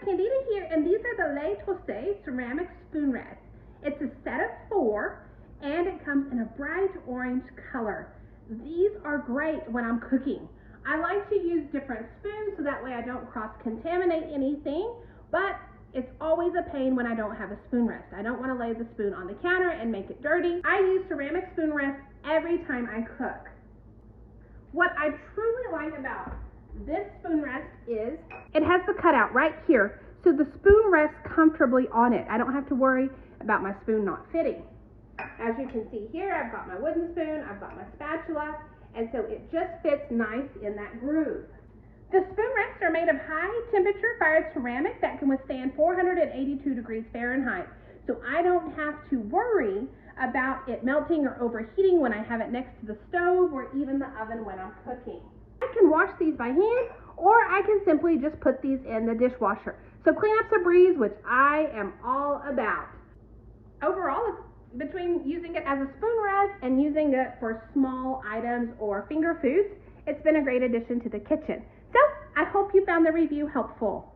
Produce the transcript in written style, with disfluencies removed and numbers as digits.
Candida here, and these are the TAUCI Ceramic Spoon Rests. It's a set of 4, and it comes in a bright orange color. These are great when I'm cooking. I like to use different spoons so that way I don't cross-contaminate anything, but it's always a pain when I don't have a spoon rest. I don't want to lay the spoon on the counter and make it dirty. I use ceramic spoon rests every time I cook. What I truly like about this spoon rest is it has the cutout right here, so the spoon rests comfortably on it. I don't have to worry about my spoon not fitting. As you can see here, I've got my wooden spoon, I've got my spatula, and so it just fits nice in that groove. The spoon rests are made of high temperature fired ceramic that can withstand 482 degrees Fahrenheit, so I don't have to worry about it melting or overheating when I have it next to the stove or even the oven when I'm cooking. I can wash these by hand, or I can simply just put these in the dishwasher. So cleanup's a breeze, which I am all about. Overall, between using it as a spoon rest and using it for small items or finger foods, it's been a great addition to the kitchen. So I hope you found the review helpful.